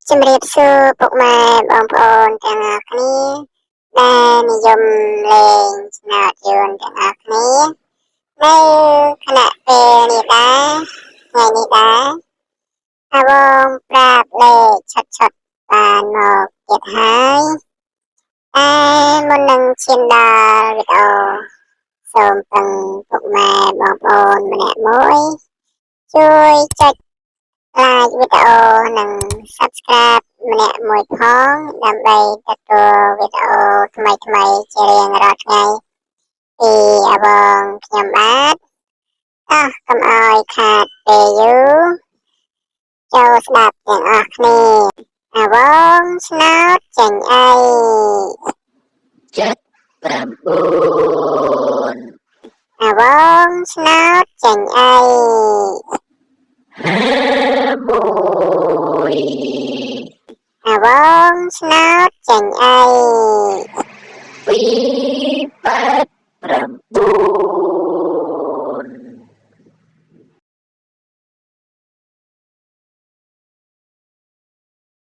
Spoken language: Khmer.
ជំរាបសួរពុកម៉ែបងប្អូនទាំងអស់គ្នាដែលនិយមលេងស្នោតយន្តទាំងអស់គ្នានៅខណៈពេលនេះដែរថ្ងៃនេះដែរបងប្រាប់លេខឆុតបានមកទៀតហើយតែមុននឹងឈានដល់វីដេអូសូមពឹងពុកម៉ែបងប្អូនម្នាក់មួយជួយចុច like វីដេអូនិង subscribe ម្នាក់មួយផងដើម្បីទទួលវីដេអូថ្មីជារៀងរាល់ថ្ងៃពីបងខ្ញុំបាទកុំឲ្យខាតពេលយូរចូលស្ដាប់ទាំងអស់គ្នាបងឆ្នោតចេញអី7 9បងឆ្នោតចេញអីបងឆ្នោតចេញអី2 8